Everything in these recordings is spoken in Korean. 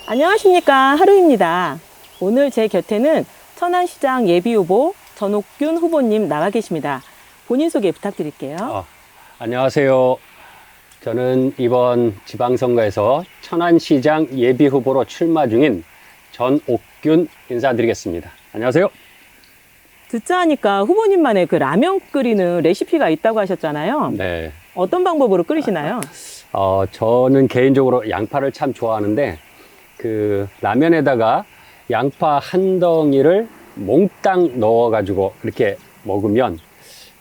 안녕하십니까, 하루입니다. 오늘 제 곁에는 천안시장 예비후보 전옥균 후보님 나와 계십니다. 본인 소개 부탁드릴게요. 안녕하세요. 저는 이번 지방선거에서 천안시장 예비후보로 출마 중인 전옥균 인사드리겠습니다. 안녕하세요. 듣자 하니까 후보님만의 그 라면 끓이는 레시피가 있다고 하셨잖아요. 네. 어떤 방법으로 끓이시나요? 저는 개인적으로 양파를 참 좋아하는데 그 라면에다가 양파 한 덩이를 몽땅 넣어가지고 이렇게 먹으면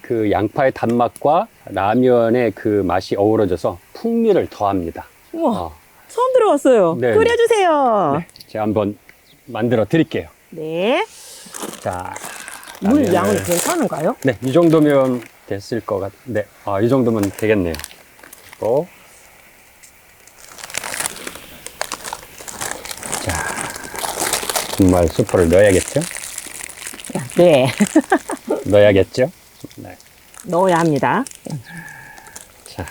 그 양파의 단맛과 라면의 그 맛이 어우러져서 풍미를 더합니다. 우와, 처음 들어봤어요. 네. 끓여주세요. 네, 제가 한번 만들어 드릴게요. 네. 자, 물 라면을- 양은 괜찮은가요? 네, 이 정도면 됐을 것 같은데, 이 정도면 되겠네요. 또, 자, 분말 수프를 넣어야겠죠? 네. 넣어야겠죠? 네. 넣어야 합니다. 자,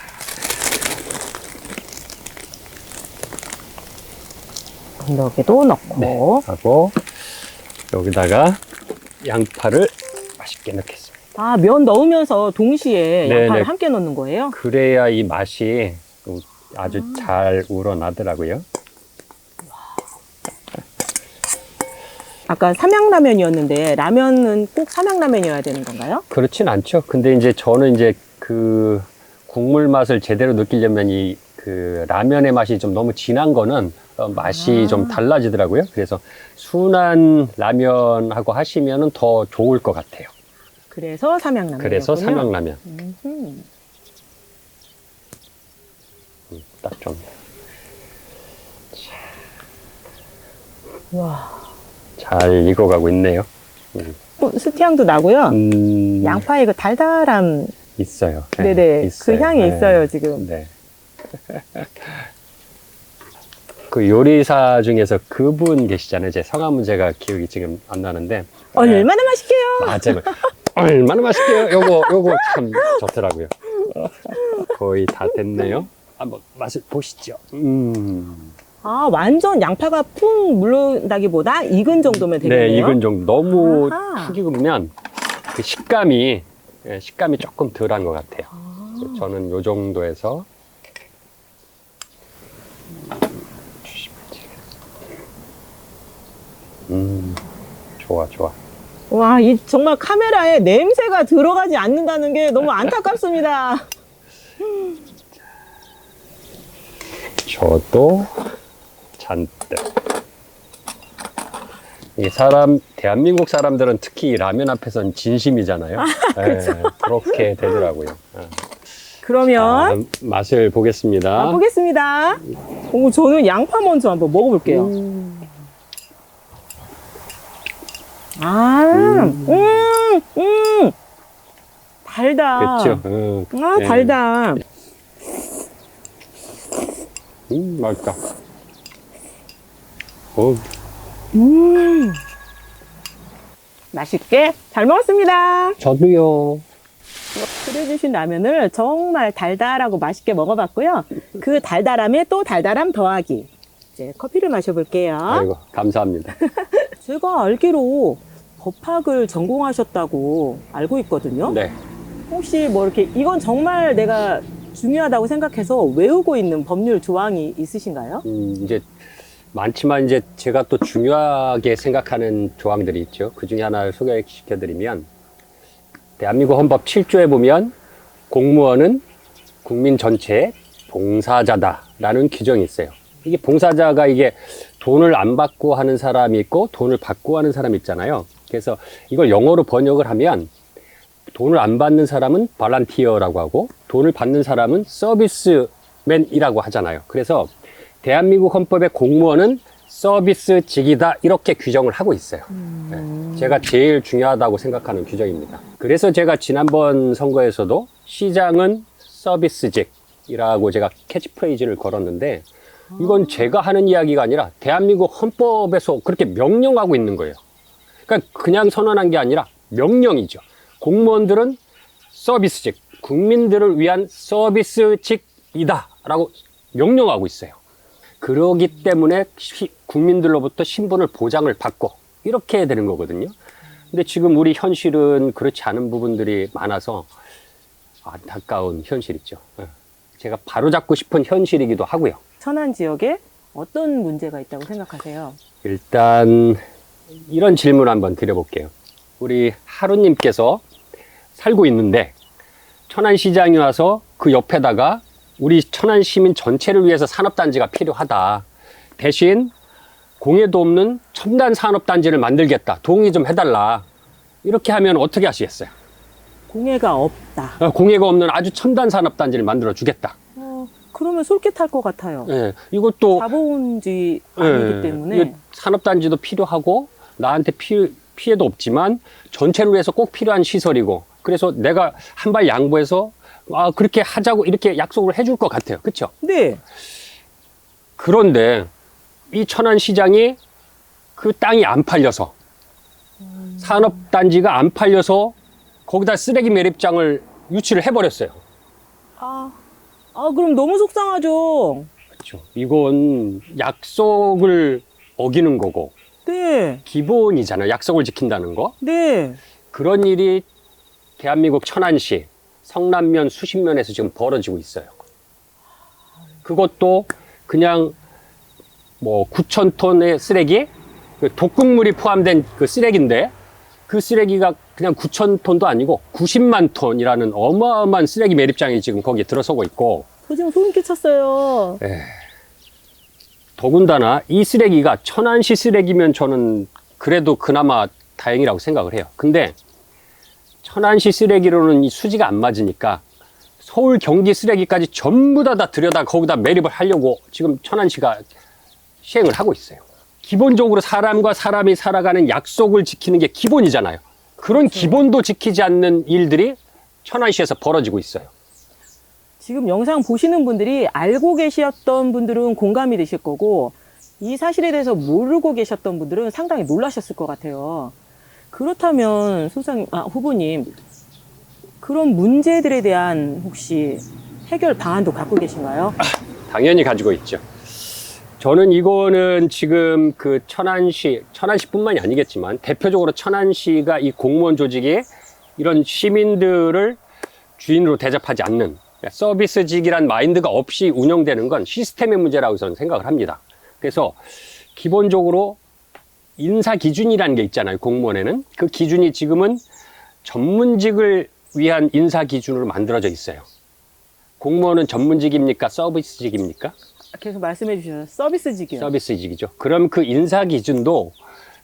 건더기도 넣고. 하고, 여기다가 양파를 맛있게 넣겠습니다. 면 넣으면서 동시에 네, 양파를 네. 함께 넣는 거예요? 그래야 이 맛이 아주 잘 우러나더라고요. 아까 삼양라면이었는데 라면은 꼭 삼양라면이어야 되는 건가요? 그렇진 않죠. 근데 이제 저는 이제 그 국물 맛을 제대로 느끼려면 이 그 라면의 맛이 좀 너무 진한 거는 맛이 좀 달라지더라고요. 그래서 순한 라면하고 하시면은 더 좋을 것 같아요. 그래서 삼양라면. 그래서 삼양라면 딱 좀. 와, 잘 익어가고 있네요. 스티향도 나고요. 음, 양파의 그 달달함, 있어요. 네네, 있어요. 그 향이 네. 있어요 지금. 네. 그 요리사 중에서 그분 계시잖아요. 제 성함은 제가 기억이 지금 안 나는데. 얼마나 맛있게요. 맞아요. 얼마나 맛있게요. 요거 참 좋더라고요. 거의 다 됐네요. 한번 맛을 보시죠. 완전 양파가 푹 물른다기보다 익은 정도면 되겠네요. 네, 익은 정도. 너무 아하. 푹 익으면 그 식감이 조금 덜한 것 같아요. 저는 요 정도에서 좋아. 와, 이 정말 카메라에 냄새가 들어가지 않는다는 게 너무 안타깝습니다. 저도 잔뜩. 이 대한민국 사람들은 특히 라면 앞에선 진심이잖아요. 그렇게 되더라고요. 그러면 맛을 보겠습니다. 보겠습니다. 저는 양파 먼저 한번 먹어볼게요. 달다. 그렇죠. 달다. 맛있다. 맛있게 잘 먹었습니다. 저도요. 끓여주신 라면을 정말 달달하고 맛있게 먹어봤고요. 그 달달함에 또 달달함 더하기. 이제 커피를 마셔볼게요. 아이고, 감사합니다. 제가 알기로 법학을 전공하셨다고 알고 있거든요. 네. 혹시 뭐 이렇게 이건 정말 내가 중요하다고 생각해서 외우고 있는 법률 조항이 있으신가요? 이제 많지만 이제 제가 또 중요하게 생각하는 조항들이 있죠. 그 중에 하나를 소개시켜드리면 대한민국 헌법 7조에 보면 공무원은 국민 전체의 봉사자다라는 규정이 있어요. 이게 봉사자가 이게 돈을 안 받고 하는 사람이 있고 돈을 받고 하는 사람이 있잖아요. 그래서 이걸 영어로 번역을 하면 돈을 안 받는 사람은 발란티어라고 하고 돈을 받는 사람은 서비스맨이라고 하잖아요. 그래서 대한민국 헌법의 공무원은 서비스직이다 이렇게 규정을 하고 있어요. 제가 제일 중요하다고 생각하는 규정입니다. 그래서 제가 지난번 선거에서도 시장은 서비스직이라고 제가 캐치프레이즈를 걸었는데 이건 제가 하는 이야기가 아니라 대한민국 헌법에서 그렇게 명령하고 있는 거예요. 그러니까 그냥 선언한 게 아니라 명령이죠. 공무원들은 서비스직, 국민들을 위한 서비스직이다 라고 명령하고 있어요. 그러기 때문에 국민들로부터 신분을 보장을 받고 이렇게 되는 거거든요. 근데 지금 우리 현실은 그렇지 않은 부분들이 많아서 안타까운 현실이죠. 제가 바로잡고 싶은 현실이기도 하고요. 천안 지역에 어떤 문제가 있다고 생각하세요? 일단 이런 질문 한번 드려볼게요. 우리 하루님께서 살고 있는데 천안시장이 와서 그 옆에다가 우리 천안 시민 전체를 위해서 산업단지가 필요하다. 대신 공해도 없는 첨단 산업단지를 만들겠다. 동의 좀 해달라. 이렇게 하면 어떻게 하시겠어요? 공해가 없다. 공해가 없는 아주 첨단 산업단지를 만들어 주겠다. 그러면 솔깃할 것 같아요. 예, 이것도 자본주의 아니기 때문에 이게 산업단지도 필요하고 나한테 피해도 없지만 전체를 위해서 꼭 필요한 시설이고 그래서 내가 한 발 양보해서 그렇게 하자고 이렇게 약속을 해줄 것 같아요. 그렇죠? 네. 그런데 이 천안시장이 그 땅이 안 팔려서 산업단지가 안 팔려서 거기다 쓰레기 매립장을 유치를 해버렸어요. 그럼 너무 속상하죠. 그렇죠. 이건 약속을 어기는 거고 네. 기본이잖아요. 약속을 지킨다는 거. 네. 그런 일이 대한민국 천안시 성남면 수십면에서 지금 벌어지고 있어요. 그것도 그냥 뭐 9,000톤의 쓰레기, 그 독극물이 포함된 그 쓰레기인데 그 쓰레기가 그냥 9,000톤도 아니고 90만 톤이라는 어마어마한 쓰레기 매립장이 지금 거기에 들어서고 있고 지금 소름 끼쳤어요. 더군다나 이 쓰레기가 천안시 쓰레기면 저는 그래도 그나마 다행이라고 생각을 해요. 근데 천안시 쓰레기로는 이 수지가 안 맞으니까 서울 경기 쓰레기까지 전부 다 들여다 거기다 매립을 하려고 지금 천안시가 시행을 하고 있어요. 기본적으로 사람과 사람이 살아가는 약속을 지키는 게 기본이잖아요. 그런 기본도 지키지 않는 일들이 천안시에서 벌어지고 있어요. 지금 영상 보시는 분들이 알고 계셨던 분들은 공감이 되실 거고 이 사실에 대해서 모르고 계셨던 분들은 상당히 놀라셨을 것 같아요. 그렇다면 후보님, 그런 문제들에 대한 혹시 해결 방안도 갖고 계신가요? 당연히 가지고 있죠. 저는 이거는 지금 그 천안시뿐만이 아니겠지만 대표적으로 천안시가 이 공무원 조직이 이런 시민들을 주인으로 대접하지 않는 서비스직이란 마인드가 없이 운영되는 건 시스템의 문제라고 저는 생각을 합니다. 그래서 기본적으로 인사 기준이라는 게 있잖아요. 공무원에는. 그 기준이 지금은 전문직을 위한 인사 기준으로 만들어져 있어요. 공무원은 전문직입니까? 서비스직입니까? 계속 말씀해 주셔서 서비스직이요. 서비스직이죠. 그럼 그 인사 기준도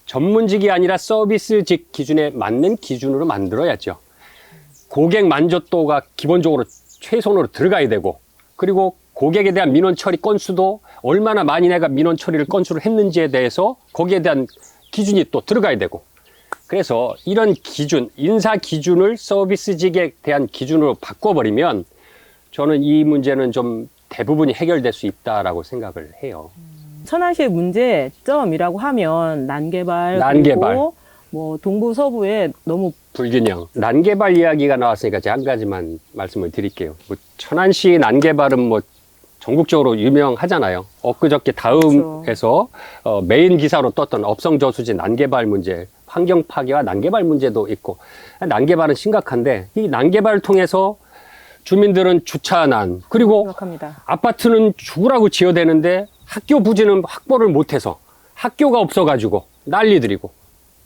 전문직이 아니라 서비스직 기준에 맞는 기준으로 만들어야죠. 고객 만족도가 기본적으로 최선으로 들어가야 되고, 그리고 고객에 대한 민원 처리 건수도 얼마나 많이 내가 민원 처리를 건수를 했는지에 대해서 거기에 대한 기준이 또 들어가야 되고, 그래서 이런 기준, 인사 기준을 서비스직에 대한 기준으로 바꿔버리면 저는 이 문제는 좀 대부분이 해결될 수 있다라고 생각을 해요. 천안시의 문제점이라고 하면 난개발, 그리고 뭐 동부 서부에 너무 불균형. 난개발 이야기가 나왔으니까 제가 한 가지만 말씀을 드릴게요. 뭐 천안시 난개발은 뭐 전국적으로 유명하잖아요. 엊그저께 다음에서 메인 기사로 떴던 업성저수지 난개발 문제, 환경 파괴와 난개발 문제도 있고, 난개발은 심각한데 이 난개발을 통해서 주민들은 주차난, 그리고 생각합니다. 아파트는 죽으라고 지어대는데 학교 부지는 확보를 못해서 학교가 없어가지고 난리들이고,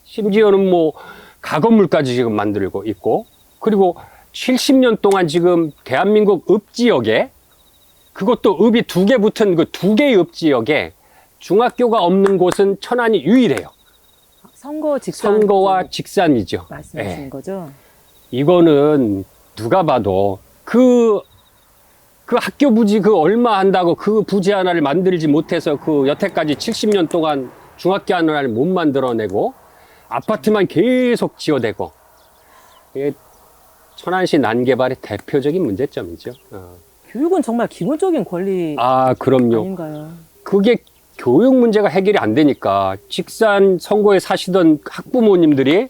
심지어는 뭐 가건물까지 지금 만들고 있고, 그리고 70년 동안 지금 대한민국 읍지역에, 그것도 읍이 2개 붙은 그 2개의 읍지역에 중학교가 없는 곳은 천안이 유일해요. 선거와 직산이죠. 말씀하시는 거죠? 이거는 누가 봐도 그 학교 부지 그 얼마 한다고 그 부지 하나를 만들지 못해서 그 여태까지 70년 동안 중학교 하나를 못 만들어내고 아파트만 계속 지어대고, 이게 천안시 난개발의 대표적인 문제점이죠. 교육은 정말 기본적인 권리 그럼요. 아닌가요? 그게 교육 문제가 해결이 안 되니까 직산 선고에 사시던 학부모님들이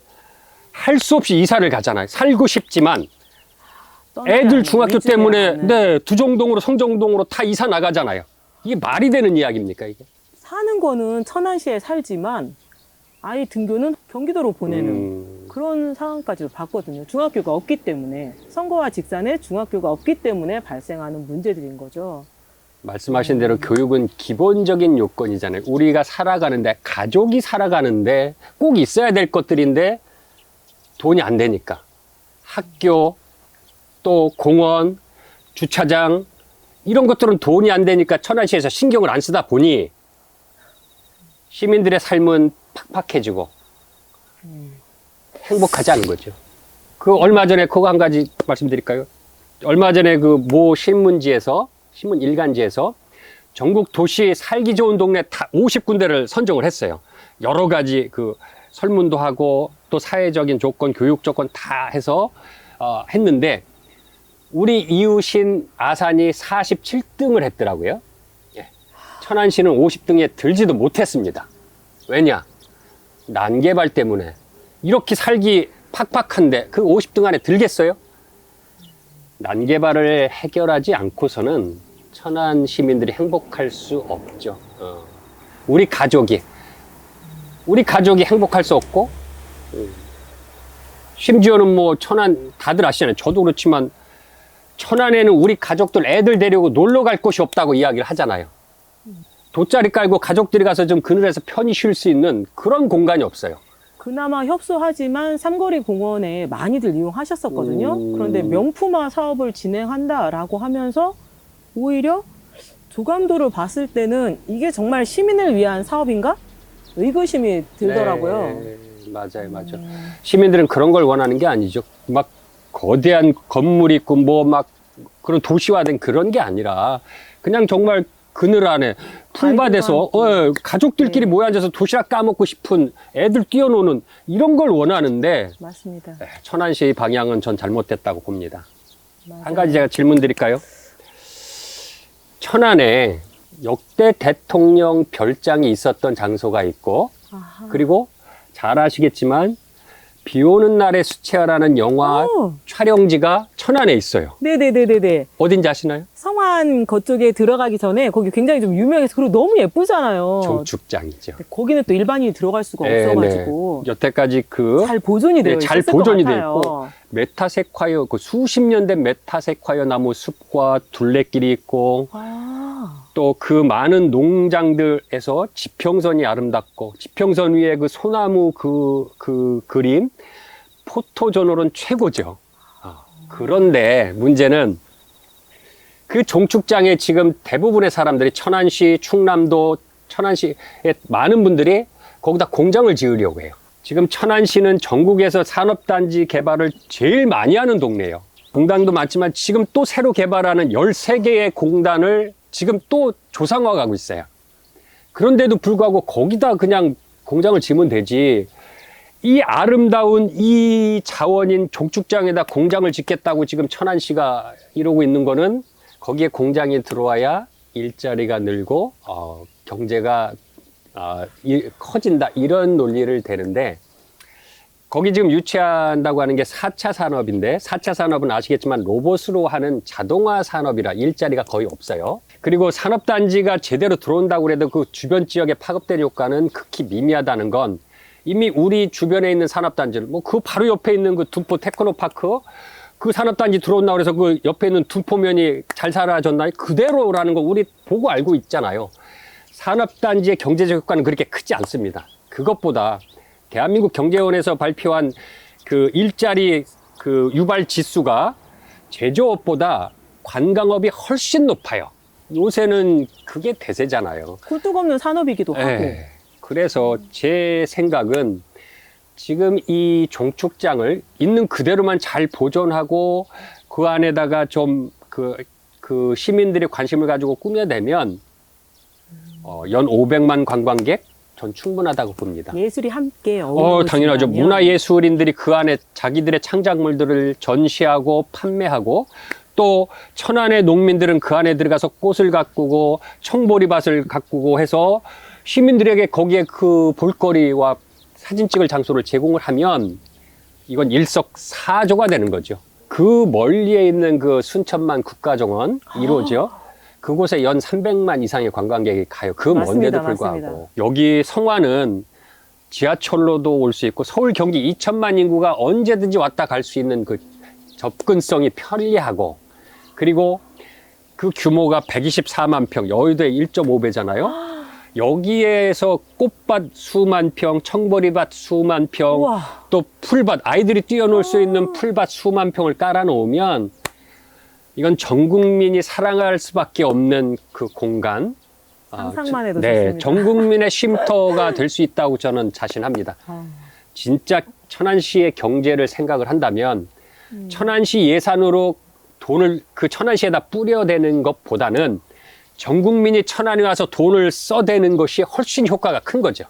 할 수 없이 이사를 가잖아요. 살고 싶지만 애들 중학교 때문에 두정동으로 성정동으로 다 이사 나가잖아요. 이게 말이 되는 이야기입니까, 이게? 사는 거는 천안시에 살지만 아이 등교는 경기도로 보내는 그런 상황까지도 봤거든요. 중학교가 없기 때문에, 선거와 직산에 중학교가 없기 때문에 발생하는 문제들인 거죠. 말씀하신 대로 교육은 기본적인 요건이잖아요. 우리가 살아가는데, 가족이 살아가는데 꼭 있어야 될 것들인데 돈이 안 되니까. 학교, 또 공원, 주차장, 이런 것들은 돈이 안 되니까 천안시에서 신경을 안 쓰다 보니 시민들의 삶은 팍팍해지고 행복하지 않은 거죠. 그 얼마 전에 그거 한 가지 말씀드릴까요? 얼마 전에 그 모 신문지에서, 신문 일간지에서 전국 도시 살기 좋은 동네 다 50군데를 선정을 했어요. 여러 가지 그 설문도 하고 또 사회적인 조건, 교육 조건 다 해서 했는데 우리 이웃인 아산이 47등을 했더라고요. 예. 천안시는 50등에 들지도 못했습니다. 왜냐? 난개발 때문에. 이렇게 살기 팍팍한데 그 50등 안에 들겠어요? 난개발을 해결하지 않고서는 천안 시민들이 행복할 수 없죠. 우리 가족이 행복할 수 없고, 심지어는 뭐 천안 다들 아시잖아요. 저도 그렇지만 천안에는 우리 가족들 애들 데리고 놀러 갈 곳이 없다고 이야기를 하잖아요. 돗자리 깔고 가족들이 가서 좀 그늘에서 편히 쉴 수 있는 그런 공간이 없어요. 그나마 협소하지만 삼거리 공원에 많이들 이용하셨었거든요. 그런데 명품화 사업을 진행한다라고 하면서 오히려 조감도를 봤을 때는 이게 정말 시민을 위한 사업인가? 의구심이 들더라고요. 네, 맞아요. 시민들은 그런 걸 원하는 게 아니죠. 막 거대한 건물 있고 뭐 막 그런 도시화된 그런 게 아니라 그냥 정말 그늘 안에 풀밭에서 가족들끼리 네. 모여 앉아서 도시락 까먹고 싶은 애들 뛰어노는 이런 걸 원하는데 맞습니다. 천안시의 방향은 전 잘못됐다고 봅니다. 맞아요. 한 가지 제가 질문 드릴까요? 천안에 역대 대통령 별장이 있었던 장소가 있고 아하. 그리고 잘 아시겠지만 비 오는 날의 수채화라는 영화 오. 촬영지가 천안에 있어요. 네네네네네. 어딘지 아시나요? 성안 그쪽에 들어가기 전에 거기 굉장히 좀 유명해서 그리고 너무 예쁘잖아요. 종축장이죠. 거기는 또 일반인이 들어갈 수가 네, 없어가지고 여태까지 잘 보존이 되어 잘 있었을 보존이 것 돼 같아요. 있고 메타세콰이어 그 수십 년 된 메타세콰이어 나무 숲과 둘레길이 있고 아, 또 그 많은 농장들에서 지평선이 아름답고 지평선 위에 그 소나무 그 그림 포토존으로는 최고죠. 그런데 문제는 그 종축장에 지금 대부분의 사람들이 천안시, 충남도, 천안시의 많은 분들이 거기다 공장을 지으려고 해요. 지금 천안시는 전국에서 산업단지 개발을 제일 많이 하는 동네예요. 공단도 많지만 지금 또 새로 개발하는 13개의 공단을 지금 또 조상화 가고 있어요. 그런데도 불구하고 거기다 그냥 공장을 지으면 되지. 이 아름다운 이 자원인 종축장에다 공장을 짓겠다고 지금 천안시가 이러고 있는 거는 거기에 공장이 들어와야 일자리가 늘고 경제가 커진다 이런 논리를 대는데 거기 지금 유치한다고 하는 게 4차 산업인데 4차 산업은 아시겠지만 로봇으로 하는 자동화 산업이라 일자리가 거의 없어요. 그리고 산업단지가 제대로 들어온다고 해도 그 주변 지역에 파급된 효과는 극히 미미하다는 건 이미 우리 주변에 있는 산업단지를 뭐 그 바로 옆에 있는 그 둔포 테크노파크 그 산업단지 들어온다고 해서 그 옆에 있는 둔포면이 잘 사라졌나요? 그대로라는 거 우리 보고 알고 있잖아요. 산업단지의 경제적 효과는 그렇게 크지 않습니다. 그것보다 대한민국 경제원에서 발표한 그 일자리 그 유발 지수가 제조업보다 관광업이 훨씬 높아요. 요새는 그게 대세잖아요. 굴뚝 없는 산업이기도 하고. 그래서 제 생각은 지금 이 종축장을 있는 그대로만 잘 보존하고 그 안에다가 좀 그 시민들이 관심을 가지고 꾸며내면 연 500만 관광객 전 충분하다고 봅니다. 예술이 함께 어우러진다면 당연하죠. 문화예술인들이 그 안에 자기들의 창작물들을 전시하고 판매하고 또 천안의 농민들은 그 안에 들어가서 꽃을 가꾸고 청보리밭을 가꾸고 해서 시민들에게 거기에 그 볼거리와 사진 찍을 장소를 제공을 하면 이건 일석사조가 되는 거죠. 그 멀리에 있는 그 순천만 국가정원 1호죠. 그곳에 연 300만 이상의 관광객이 가요. 그 맞습니다, 먼데도 불구하고. 맞습니다. 여기 성화는 지하철로도 올 수 있고 서울 경기 2천만 인구가 언제든지 왔다 갈 수 있는 그 접근성이 편리하고, 그리고 그 규모가 124만 평, 여의도의 1.5배잖아요. 여기에서 꽃밭 수만 평, 청보리밭 수만 평, 우와. 또 풀밭, 아이들이 뛰어놀 수 있는 풀밭 수만 평을 깔아 놓으면 이건 전 국민이 사랑할 수밖에 없는 그 공간. 상상만 해도 네, 좋습니다. 전 국민의 쉼터가 될 수 있다고 저는 자신합니다. 진짜 천안시의 경제를 생각을 한다면 천안시 예산으로 돈을 그 천안시에다 뿌려대는 것보다는 전 국민이 천안에 와서 돈을 써대는 것이 훨씬 효과가 큰 거죠.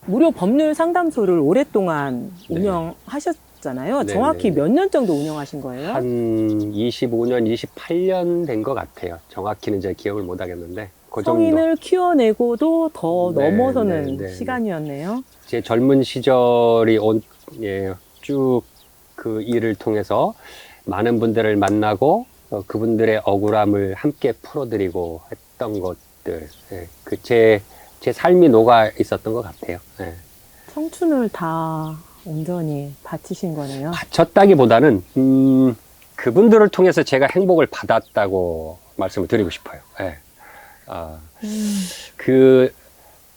무료 법률 상담소를 오랫동안 네. 운영하셨잖아요. 네, 정확히 네. 몇 년 정도 운영하신 거예요? 한 25년, 28년 된 것 같아요. 정확히는 제가 기억을 못 하겠는데 그 정도. 성인을 키워내고도 더 네, 넘어서는 네, 네, 시간이었네요. 제 젊은 시절이 쭉 그 일을 통해서 많은 분들을 만나고 그분들의 억울함을 함께 풀어드리고 했던 것들, 제 삶이 녹아 있었던 것 같아요. 예. 청춘을 다 온전히 바치신 거네요. 바쳤다기보다는 그분들을 통해서 제가 행복을 받았다고 말씀을 드리고 싶어요. 예.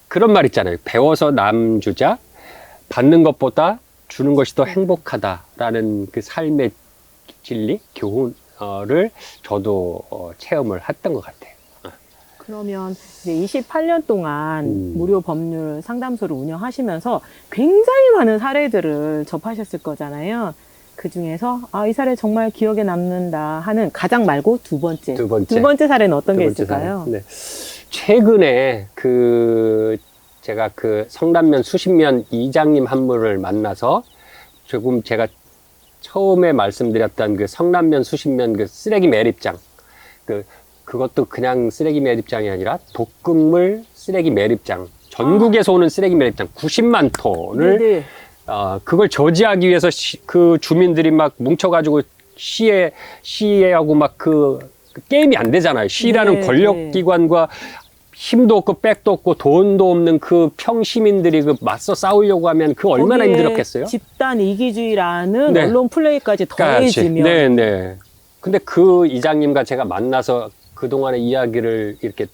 그런 말 있잖아요. 배워서 남주자, 받는 것보다 주는 것이 더 행복하다라는 그 삶의 진리, 교훈을 저도 체험을 했던 것 같아요. 그러면 이제 28년 동안 무료 법률 상담소를 운영하시면서 굉장히 많은 사례들을 접하셨을 거잖아요. 그 중에서 이 사례 정말 기억에 남는다 하는 가장 말고 두 번째 사례는 어떤 게 있을까요? 네. 최근에 제가 그 성남면 수십면 이장님 한 분을 만나서 조금 제가 처음에 말씀드렸던 그 성남면 수십면 그 쓰레기 매립장, 그것도 그냥 쓰레기 매립장이 아니라 독극물 쓰레기 매립장, 전국에서 오는 쓰레기 매립장 90만 톤을 네. 그걸 저지하기 위해서 그 주민들이 막 뭉쳐가지고 시위하고 막 그 게임이 안 되잖아요. 시라는 네, 권력기관과 힘도 없고 백도 없고 돈도 없는 그 평시민들이 맞서 싸우려고 하면 그 얼마나 거기에 힘들었겠어요? 집단 이기주의라는 네. 언론 플레이까지 더해지면 네. 근데 그 이장님과 제가 만나서 그동안의 이야기를 이렇게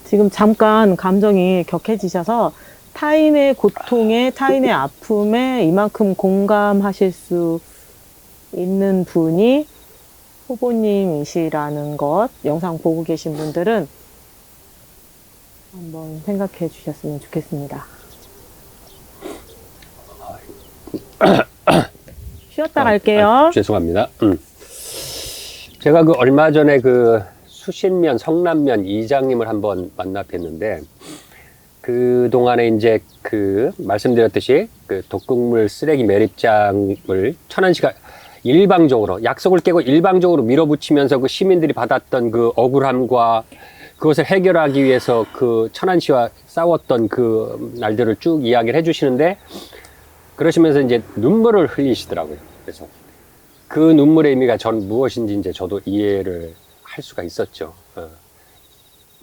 지금 잠깐 감정이 격해지셔서 타인의 고통에 타인의 아픔에 이만큼 공감하실 수 있는 분이 후보님이시라는 것 영상 보고 계신 분들은 한번 생각해 주셨으면 좋겠습니다. 쉬었다 갈게요. 죄송합니다. 제가 얼마 전에 수신면 성남면 이장님을 한번 만나 뵀는데 그 동안에 이제 말씀드렸듯이 독극물 쓰레기 매립장을 천안시가 일방적으로 약속을 깨고 일방적으로 밀어붙이면서 그 시민들이 받았던 그 억울함과 그것을 해결하기 위해서 그 천안시와 싸웠던 그 날들을 쭉 이야기를 해주시는데 그러시면서 이제 눈물을 흘리시더라고요. 그래서 그 눈물의 의미가 전 무엇인지 이제 저도 이해를 할 수가 있었죠.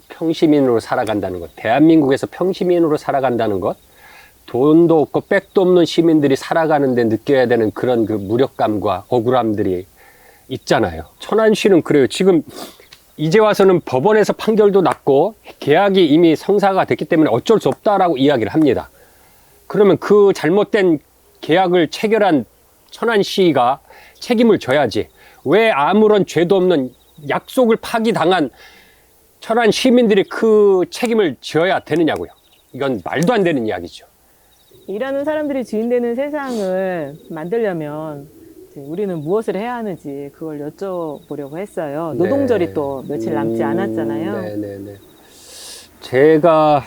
평시민으로 살아간다는 것, 대한민국에서 평시민으로 살아간다는 것, 돈도 없고 백도 없는 시민들이 살아가는데 느껴야 되는 그런 그 무력감과 억울함들이 있잖아요. 천안시는 그래요. 지금 이제 와서는 법원에서 판결도 났고 계약이 이미 성사가 됐기 때문에 어쩔 수 없다라고 이야기를 합니다. 그러면 그 잘못된 계약을 체결한 천안시가 책임을 져야지. 왜 아무런 죄도 없는 약속을 파기당한 천안 시민들이 그 책임을 져야 되느냐고요. 이건 말도 안 되는 이야기죠. 일하는 사람들이 주인되는 세상을 만들려면 이제 우리는 무엇을 해야 하는지 그걸 여쭤보려고 했어요. 노동절이 네. 또 며칠 남지 않았잖아요. 네네네. 제가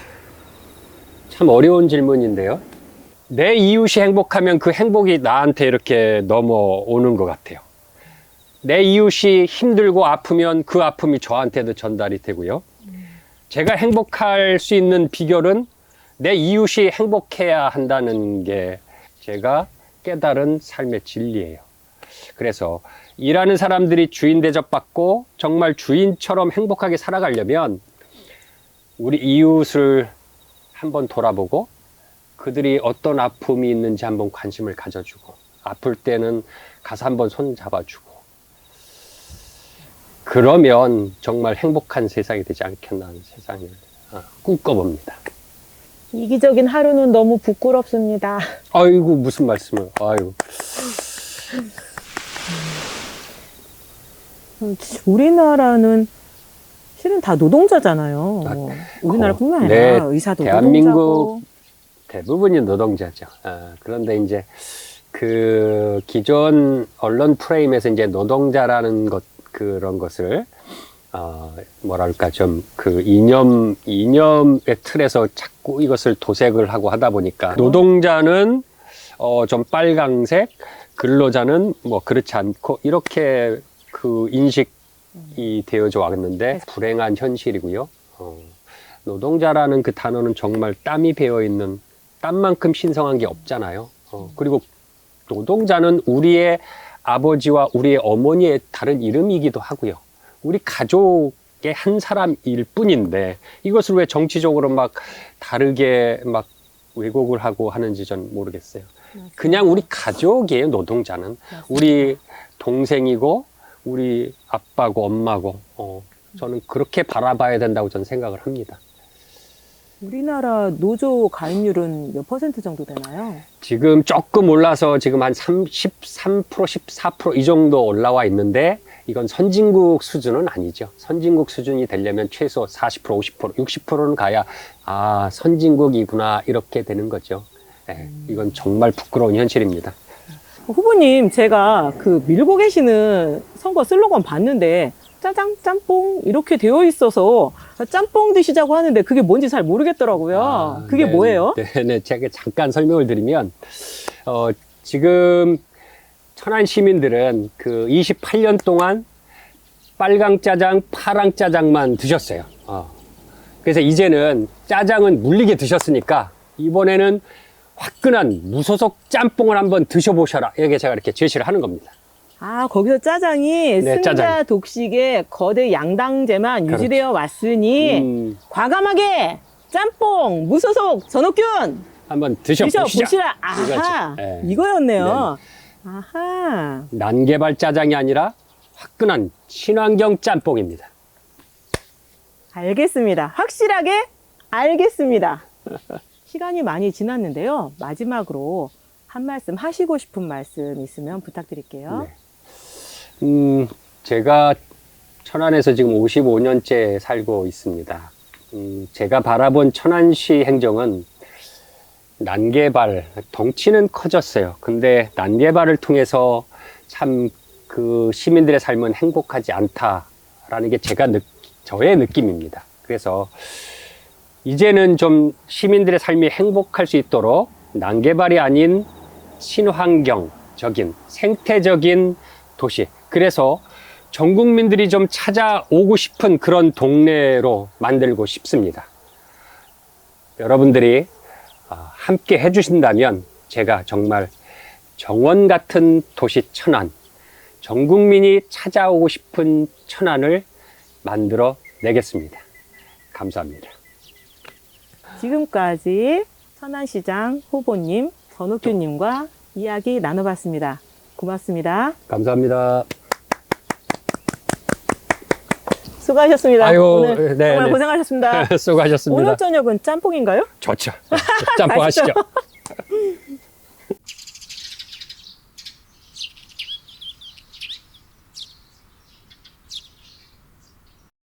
참 어려운 질문인데요. 내 이웃이 행복하면 그 행복이 나한테 이렇게 넘어오는 것 같아요. 내 이웃이 힘들고 아프면 그 아픔이 저한테도 전달이 되고요. 제가 행복할 수 있는 비결은 내 이웃이 행복해야 한다는 게 제가 깨달은 삶의 진리예요. 그래서 일하는 사람들이 주인 대접받고 정말 주인처럼 행복하게 살아가려면 우리 이웃을 한번 돌아보고 그들이 어떤 아픔이 있는지 한번 관심을 가져주고 아플 때는 가서 한번 손 잡아주고 그러면 정말 행복한 세상이 되지 않겠나 하는 세상을 꿈꿔봅니다. 이기적인 하루는 너무 부끄럽습니다. 아이고 무슨 말씀을. 아이고. 우리나라는 실은 다 노동자잖아요. 우리나라뿐만 아니라 네, 의사도 대한민국 노동자고. 대부분이 노동자죠. 그런데 이제 그 기존 언론 프레임에서 이제 노동자라는 그런 것을 뭐랄까 좀 그 이념의 틀에서 자꾸 이것을 도색을 하고 하다 보니까 노동자는 좀 빨강색, 근로자는 뭐 그렇지 않고 이렇게 그 인식이 되어져 왔는데 불행한 현실이고요. 노동자라는 그 단어는 정말 땀이 배어 있는 땀만큼 신성한 게 없잖아요. 그리고 노동자는 우리의 아버지와 우리의 어머니의 다른 이름이기도 하고요. 우리 가족의 한 사람일 뿐인데 이것을 왜 정치적으로 막 다르게 막 왜곡을 하고 하는지 전 모르겠어요. 그냥 우리 가족이에요, 노동자는. 우리 동생이고 우리 아빠고 엄마고 저는 그렇게 바라봐야 된다고 저는 생각을 합니다. 우리나라 노조 가입률은 몇 % 정도 되나요? 지금 조금 올라서 지금 한 13%, 14% 이 정도 올라와 있는데 이건 선진국 수준은 아니죠. 선진국 수준이 되려면 최소 40%, 50%, 60%는 가야 아 선진국이구나 이렇게 되는 거죠. 네, 이건 정말 부끄러운 현실입니다. 후보님, 제가 그 밀고 계시는 선거 슬로건 봤는데 짜장, 짬뽕 이렇게 되어 있어서 짬뽕 드시자고 하는데 그게 뭔지 잘 모르겠더라고요. 그게 네, 뭐예요? 네, 제가 잠깐 설명을 드리면 지금 천안 시민들은 그 28년 동안 빨강 짜장, 파랑 짜장만 드셨어요. 그래서 이제는 짜장은 물리게 드셨으니까 이번에는 화끈한 무소속 짬뽕을 한번 드셔보셔라. 이렇게 제가 이렇게 제시를 하는 겁니다. 아, 거기서 짜장이 네, 승자 짜장. 독식의 거대 양당제만 그렇죠. 유지되어 왔으니 과감하게 짬뽕 무소속 전옥균 한번 드셔보시죠. 드셔보시라. 아하, 이거죠. 네. 이거였네요. 아하. 난개발 짜장이 아니라 화끈한 친환경 짬뽕입니다. 알겠습니다. 확실하게 알겠습니다. 시간이 많이 지났는데요. 마지막으로 한 말씀 하시고 싶은 말씀 있으면 부탁드릴게요. 네. 제가 천안에서 지금 55년째 살고 있습니다. 제가 바라본 천안시 행정은 난개발, 덩치는 커졌어요. 근데 난개발을 통해서 참 그 시민들의 삶은 행복하지 않다라는 게 저의 느낌입니다. 그래서 이제는 좀 시민들의 삶이 행복할 수 있도록 난개발이 아닌 친환경적인 생태적인 도시, 그래서 전 국민들이 좀 찾아오고 싶은 그런 동네로 만들고 싶습니다. 여러분들이 함께 해주신다면 제가 정말 정원 같은 도시 천안, 전 국민이 찾아오고 싶은 천안을 만들어 내겠습니다. 감사합니다. 지금까지 천안시장 후보님 전옥균님과 이야기 나눠봤습니다. 고맙습니다. 감사합니다. 수고하셨습니다. 아유, 오늘 네, 정말 네. 고생하셨습니다. 수고하셨습니다. 오늘 저녁은 짬뽕인가요? 좋죠. 짬뽕 하시죠.